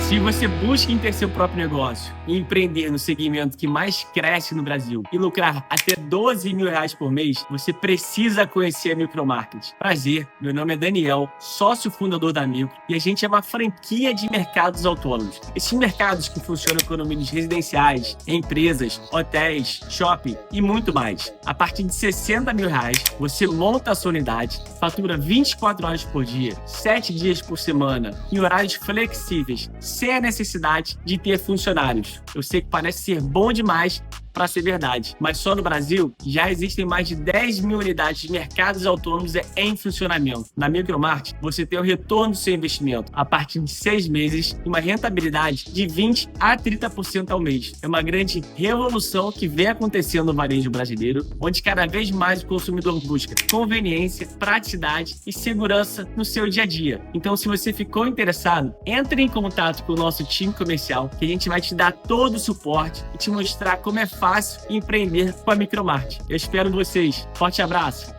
Se você busca em ter seu próprio negócio e empreender no segmento que mais cresce no Brasil e lucrar até R$ 12 mil por mês, você precisa conhecer a Micromarket. Prazer, meu nome é Daniel, sócio fundador da Micro, e a gente é uma franquia de mercados autônomos. Esses mercados que funcionam com condomínios residenciais, empresas, hotéis, shopping e muito mais. A partir de R$ 60 mil, você monta a sua unidade, fatura 24 horas por dia, 7 dias por semana, em horários flexíveis, sem a necessidade de ter funcionários. Eu sei que parece ser bom demais para ser verdade, mas só no Brasil já existem mais de 10 mil unidades de mercados autônomos em funcionamento. Na Micromarket, você tem o retorno do seu investimento a partir de 6 meses e uma rentabilidade de 20% a 30% ao mês. É uma grande revolução que vem acontecendo no varejo brasileiro, onde cada vez mais o consumidor busca conveniência, praticidade e segurança no seu dia a dia. Então, se você ficou interessado, entre em contato com o nosso time comercial, que a gente vai te dar todo o suporte e te mostrar como é fácil empreender com a Micromarket. Eu espero vocês. Forte abraço.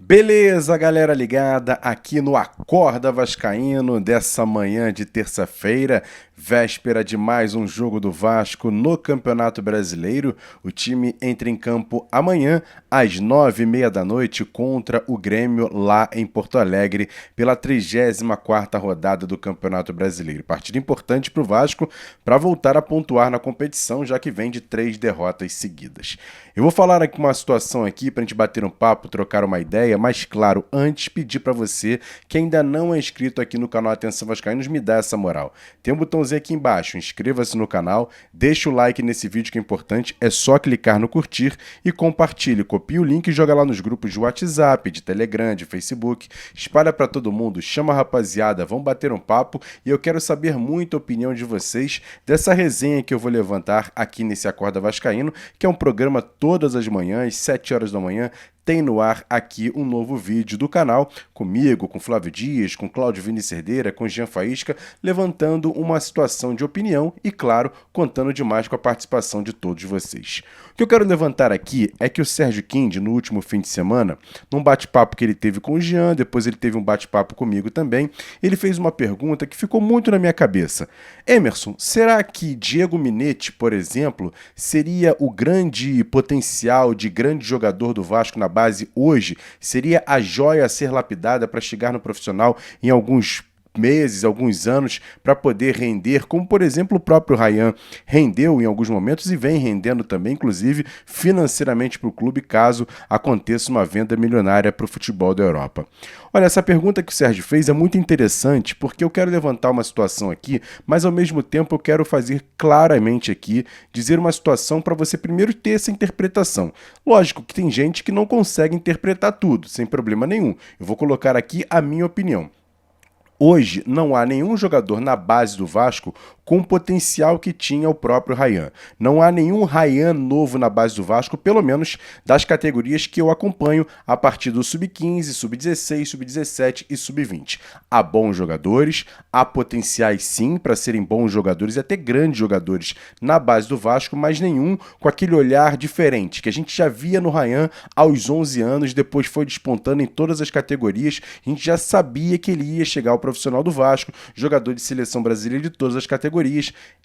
Beleza, galera ligada aqui no Acorda Vascaíno dessa manhã de terça-feira, véspera de mais um jogo do Vasco no Campeonato Brasileiro. O time entra em campo amanhã às 9h30 da noite contra o Grêmio lá em Porto Alegre pela 34ª rodada do Campeonato Brasileiro. Partida importante para o Vasco para voltar a pontuar na competição, já que vem de 3 derrotas seguidas. Eu vou falar aqui uma situação aqui para a gente bater um papo, trocar uma ideia, mas claro, antes pedir para você que ainda não é inscrito aqui no canal Atenção Vascaínos, me dá essa moral. Tem um botãozinho aqui embaixo, inscreva-se no canal, deixa o like nesse vídeo que é importante, é só clicar no curtir e compartilhe, copia o link e joga lá nos grupos de WhatsApp, de Telegram, de Facebook, espalha para todo mundo, chama a rapaziada, vamos bater um papo e eu quero saber muito a opinião de vocês dessa resenha que eu vou levantar aqui nesse Acorda Vascaíno, que é um programa todas as manhãs, 7 horas da manhã, tem no ar aqui um novo vídeo do canal, comigo, com Flávio Dias, com Cláudio Vini Cerdeira, com Jean Faísca, levantando uma situação de opinião e, claro, contando demais com a participação de todos vocês. O que eu quero levantar aqui é que o Sérgio Kind, no último fim de semana, num bate-papo que ele teve com o Jean, depois ele teve um bate-papo comigo também, ele fez uma pergunta que ficou muito na minha cabeça. Emerson, será que Diego Minetti, por exemplo, seria o grande potencial de grande jogador do Vasco na base hoje? Seria a joia a ser lapidada para chegar no profissional em alguns meses, alguns anos, para poder render, como por exemplo o próprio Ryan rendeu em alguns momentos e vem rendendo também, inclusive financeiramente para o clube, caso aconteça uma venda milionária para o futebol da Europa. Olha, essa pergunta que o Sérgio fez é muito interessante, porque eu quero levantar uma situação aqui, mas ao mesmo tempo eu quero fazer claramente aqui, dizer uma situação para você primeiro ter essa interpretação. Lógico que tem gente que não consegue interpretar tudo, sem problema nenhum. Eu vou colocar aqui a minha opinião. Hoje não há nenhum jogador na base do Vasco com o potencial que tinha o próprio Ryan. Não há nenhum Ryan novo na base do Vasco, pelo menos das categorias que eu acompanho a partir do Sub-15, Sub-16, Sub-17 e Sub-20. Há bons jogadores, há potenciais sim para serem bons jogadores e até grandes jogadores na base do Vasco, mas nenhum com aquele olhar diferente que a gente já via no Ryan aos 11 anos, depois foi despontando em todas as categorias, a gente já sabia que ele ia chegar ao profissional do Vasco, jogador de seleção brasileira de todas as categorias.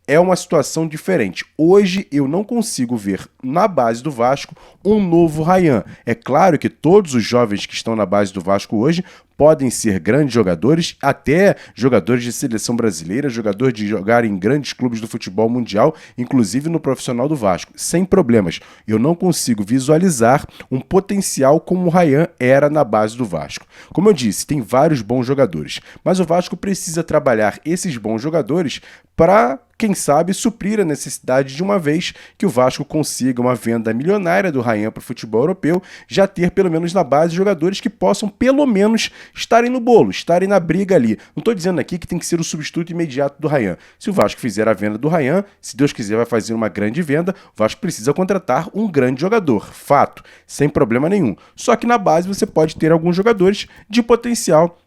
É uma situação diferente. Hoje eu não consigo ver na base do Vasco um novo Ryan. É claro que todos os jovens que estão na base do Vasco hoje podem ser grandes jogadores, até jogadores de seleção brasileira, jogador de jogar em grandes clubes do futebol mundial, inclusive no profissional do Vasco, sem problemas. Eu não consigo visualizar um potencial como o Ryan era na base do Vasco. Como eu disse, tem vários bons jogadores, mas o Vasco precisa trabalhar esses bons jogadores para, quem sabe, suprir a necessidade de uma vez que o Vasco consiga uma venda milionária do Ryan para o futebol europeu, já ter pelo menos na base jogadores que possam pelo menos estarem no bolo, estarem na briga ali. Não estou dizendo aqui que tem que ser o substituto imediato do Ryan. Se o Vasco fizer a venda do Ryan, se Deus quiser vai fazer uma grande venda, o Vasco precisa contratar um grande jogador, fato, sem problema nenhum. Só que na base você pode ter alguns jogadores de potencial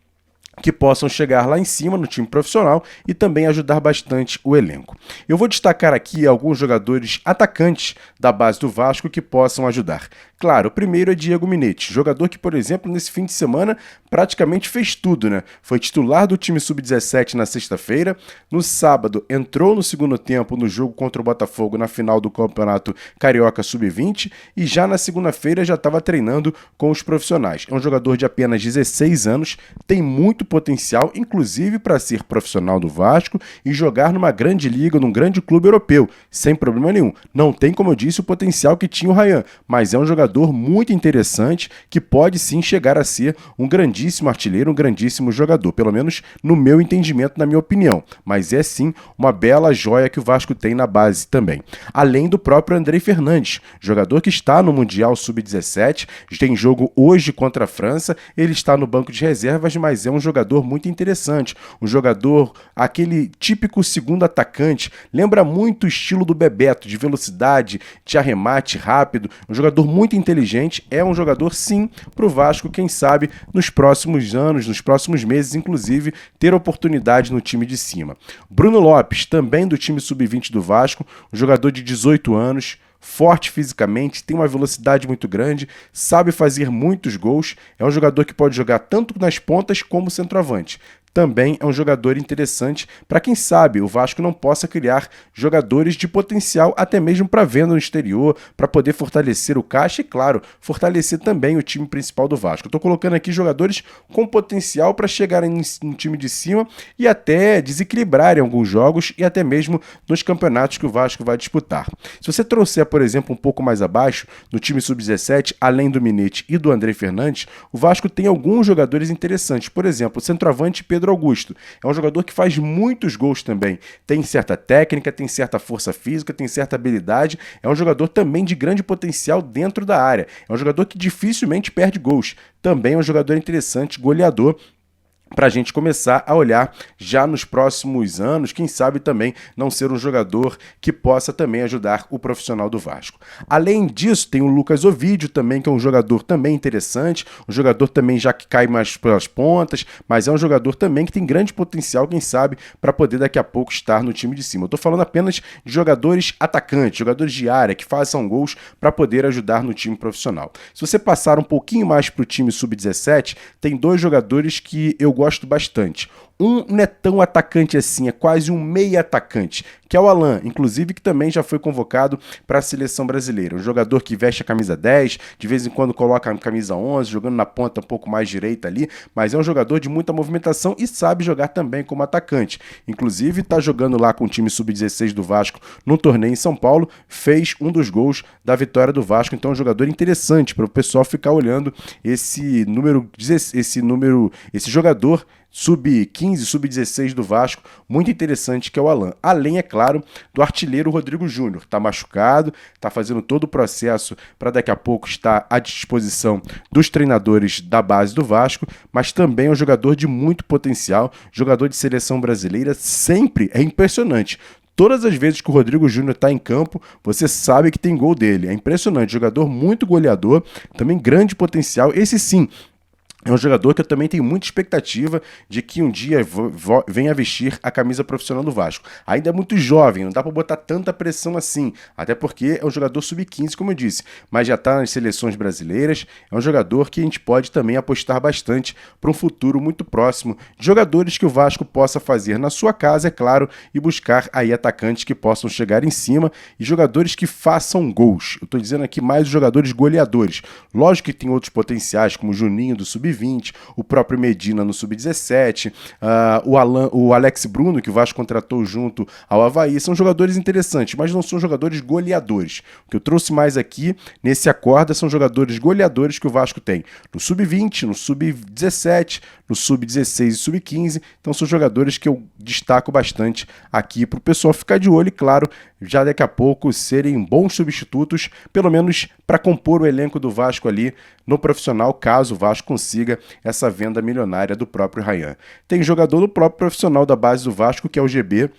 que possam chegar lá em cima no time profissional e também ajudar bastante o elenco. Eu vou destacar aqui alguns jogadores atacantes da base do Vasco que possam ajudar. Claro, o primeiro é Diego Minetti, jogador que, por exemplo, nesse fim de semana praticamente fez tudo, né? Foi titular do time sub-17 na sexta-feira, no sábado entrou no segundo tempo no jogo contra o Botafogo na final do Campeonato Carioca Sub-20 e já na segunda-feira já estava treinando com os profissionais. É um jogador de apenas 16 anos, tem muito potencial, inclusive para ser profissional do Vasco e jogar numa grande liga, num grande clube europeu, sem problema nenhum. Não tem, como eu disse, o potencial que tinha o Ryan, mas é um jogador muito interessante que pode sim chegar a ser um grandíssimo artilheiro, um grandíssimo jogador, pelo menos no meu entendimento, na minha opinião. Mas é sim uma bela joia que o Vasco tem na base também. Além do próprio Andrei Fernandes, jogador que está no Mundial Sub-17, tem jogo hoje contra a França, ele está no banco de reservas, mas é um jogador muito interessante, um jogador, aquele típico segundo atacante, lembra muito o estilo do Bebeto, de velocidade, de arremate rápido, um jogador muito inteligente, é um jogador sim para o Vasco, quem sabe nos próximos anos, nos próximos meses, inclusive, ter oportunidade no time de cima. Bruno Lopes, também do time sub-20 do Vasco, um jogador de 18 anos, forte fisicamente, tem uma velocidade muito grande, sabe fazer muitos gols, é um jogador que pode jogar tanto nas pontas como centroavante. Também é um jogador interessante para quem sabe o Vasco não possa criar jogadores de potencial até mesmo para venda no exterior, para poder fortalecer o caixa e, claro, fortalecer também o time principal do Vasco. Estou colocando aqui jogadores com potencial para chegarem no time de cima e até desequilibrarem alguns jogos e até mesmo nos campeonatos que o Vasco vai disputar. Se você trouxer, por exemplo, um pouco mais abaixo, no time sub-17, além do Minetti e do Andrei Fernandes, o Vasco tem alguns jogadores interessantes. Por exemplo, o centroavante Pedro Augusto. É um jogador que faz muitos gols também. Tem certa técnica, tem certa força física, tem certa habilidade. É um jogador também de grande potencial dentro da área. É um jogador que dificilmente perde gols. Também é um jogador interessante, goleador, para a gente começar a olhar já nos próximos anos, quem sabe também não ser um jogador que possa também ajudar o profissional do Vasco. Além disso, tem o Lucas Ovídio também, que é um jogador também interessante, um jogador também já que cai mais pelas pontas, mas é um jogador também que tem grande potencial, quem sabe, para poder daqui a pouco estar no time de cima. Eu estou falando apenas de jogadores atacantes, jogadores de área, que façam gols para poder ajudar no time profissional. Se você passar um pouquinho mais para o time sub-17, tem dois jogadores que eu gosto bastante. Um não é tão atacante assim, é quase um meia atacante, que é o Alan, inclusive que também já foi convocado para a seleção brasileira. Um jogador que veste a camisa 10, de vez em quando coloca a camisa 11, jogando na ponta um pouco mais direita ali, mas é um jogador de muita movimentação e sabe jogar também como atacante. Inclusive está jogando lá com o time sub-16 do Vasco no torneio em São Paulo, fez um dos gols da vitória do Vasco, então é um jogador interessante para o pessoal ficar olhando esse jogador sub-15, sub-16 do Vasco, muito interessante, que é o Alan. Além, é claro, do artilheiro Rodrigo Júnior, está machucado, está fazendo todo o processo para daqui a pouco estar à disposição dos treinadores da base do Vasco, mas também é um jogador de muito potencial, jogador de seleção brasileira, sempre é impressionante. Todas as vezes que o Rodrigo Júnior está em campo, você sabe que tem gol dele. É impressionante, jogador muito goleador, também grande potencial, esse sim. É um jogador que eu também tenho muita expectativa de que um dia venha vestir a camisa profissional do Vasco. Ainda é muito jovem, não dá para botar tanta pressão assim, até porque é um jogador sub-15, como eu disse, mas já está nas seleções brasileiras, é um jogador que a gente pode também apostar bastante para um futuro muito próximo, de jogadores que o Vasco possa fazer na sua casa, é claro, e buscar aí atacantes que possam chegar em cima e jogadores que façam gols. Eu estou dizendo aqui mais os jogadores goleadores. Lógico que tem outros potenciais, como o Juninho do sub-20, o próprio Medina no sub-17, o Alex Bruno, que o Vasco contratou junto ao Avaí, são jogadores interessantes, mas não são jogadores goleadores. O que eu trouxe mais aqui, nesse Acorda, são jogadores goleadores que o Vasco tem no sub-20, no sub-17, no sub-16 e sub-15, então são jogadores que eu destaco bastante aqui para o pessoal ficar de olho e, claro, já daqui a pouco serem bons substitutos, pelo menos para compor o elenco do Vasco ali no profissional, caso o Vasco consiga essa venda milionária do próprio Ryan. Tem jogador do próprio profissional da base do Vasco, que é o GB,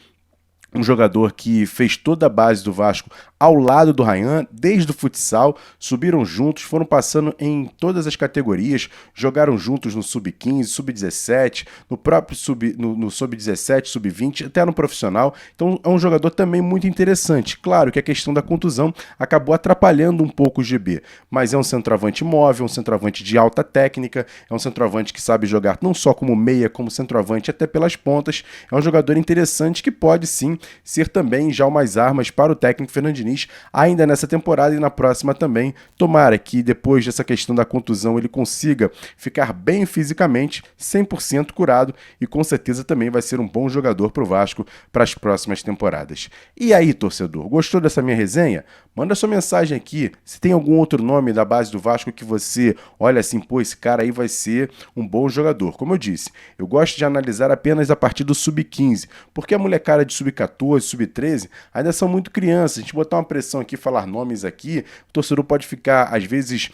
Um jogador que fez toda a base do Vasco ao lado do Rayan, desde o futsal, subiram juntos, foram passando em todas as categorias, jogaram juntos no Sub-15, Sub-17, no próprio no Sub-17, Sub-20, até no profissional. Então é um jogador também muito interessante. Claro que a questão da contusão acabou atrapalhando um pouco o GB, mas é um centroavante móvel, um centroavante de alta técnica, é um centroavante que sabe jogar não só como meia, como centroavante até pelas pontas. É um jogador interessante que pode sim ser também já umas armas para o técnico Fernando Diniz, ainda nessa temporada e na próxima também. Tomara que depois dessa questão da contusão ele consiga ficar bem fisicamente, 100% curado, e com certeza também vai ser um bom jogador para o Vasco para as próximas temporadas. E aí, torcedor, gostou dessa minha resenha? Manda sua mensagem aqui. Se tem algum outro nome da base do Vasco que você olha assim, pô, esse cara aí vai ser um bom jogador. Como eu disse, eu gosto de analisar apenas a partir do Sub-15, porque a molecada de Sub-14, Sub-13 ainda são muito crianças. A gente botar uma pressão aqui, falar nomes aqui, o torcedor pode ficar, às vezes,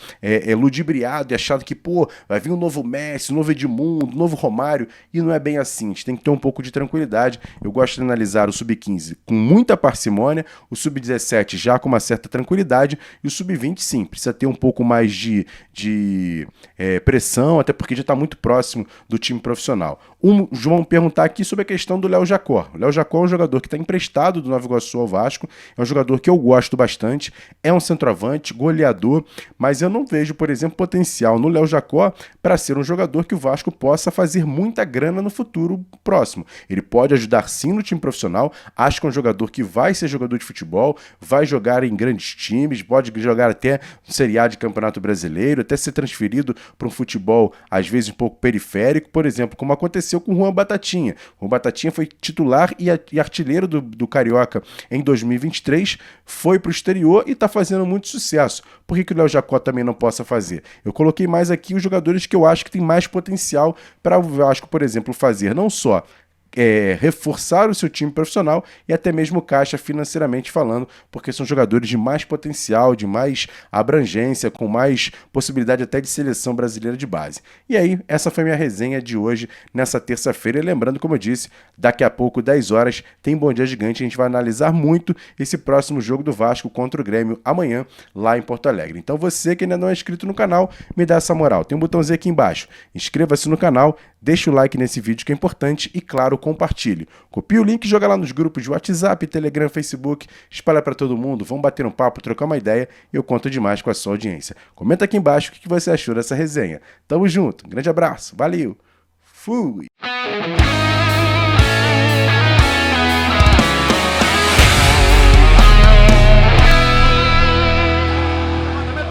ludibriado e achado que, pô, vai vir um novo Messi, um novo Edmundo, um novo Romário, e não é bem assim. A gente tem que ter um pouco de tranquilidade. Eu gosto de analisar o Sub-15 com muita parcimônia, o Sub-17 já com uma certa tranquilidade, e o Sub-20 sim, precisa ter um pouco mais de pressão, até porque já está muito próximo do time profissional. Vão perguntar aqui sobre a questão do Léo Jacó. O Léo Jacó é um jogador que está emprestado do Nova Iguaçu ao Vasco, é um jogador que eu gosto bastante, é um centroavante, goleador, mas eu não vejo, por exemplo, potencial no Léo Jacó para ser um jogador que o Vasco possa fazer muita grana no futuro próximo. Ele pode ajudar sim no time profissional, acho que é um jogador que vai ser jogador de futebol, vai jogar em grandes times, pode jogar até no Série A de Campeonato Brasileiro, até ser transferido para um futebol às vezes um pouco periférico, por exemplo, como aconteceu com o Juan Batatinha. O Juan Batatinha foi titular e artilheiro do Carioca em 2023, foi para o exterior e está fazendo muito sucesso. Por que o Léo Jacó também não possa fazer? Eu coloquei mais aqui os jogadores que eu acho que tem mais potencial para o Vasco, por exemplo, fazer não só reforçar o seu time profissional e até mesmo caixa financeiramente falando, porque são jogadores de mais potencial, de mais abrangência, com mais possibilidade até de seleção brasileira de base. E aí, essa foi a minha resenha de hoje, nessa terça-feira. E lembrando, como eu disse, daqui a pouco, 10 horas, tem Bom Dia Gigante. A gente vai analisar muito esse próximo jogo do Vasco contra o Grêmio amanhã, lá em Porto Alegre. Então você que ainda não é inscrito no canal, me dá essa moral. Tem um botãozinho aqui embaixo. Inscreva-se no canal, deixa o like nesse vídeo que é importante e, claro, compartilhe. Copie o link, joga lá nos grupos de WhatsApp, Telegram, Facebook, espalha para todo mundo, vamos bater um papo, trocar uma ideia e eu conto demais com a sua audiência. Comenta aqui embaixo o que você achou dessa resenha. Tamo junto, um grande abraço, valeu, fui!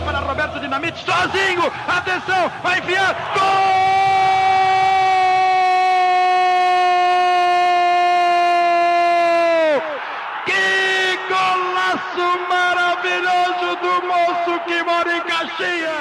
Para Roberto Dinamite, sozinho, atenção, vai enfiar, gol! Maravilhoso do moço que mora em Caxias!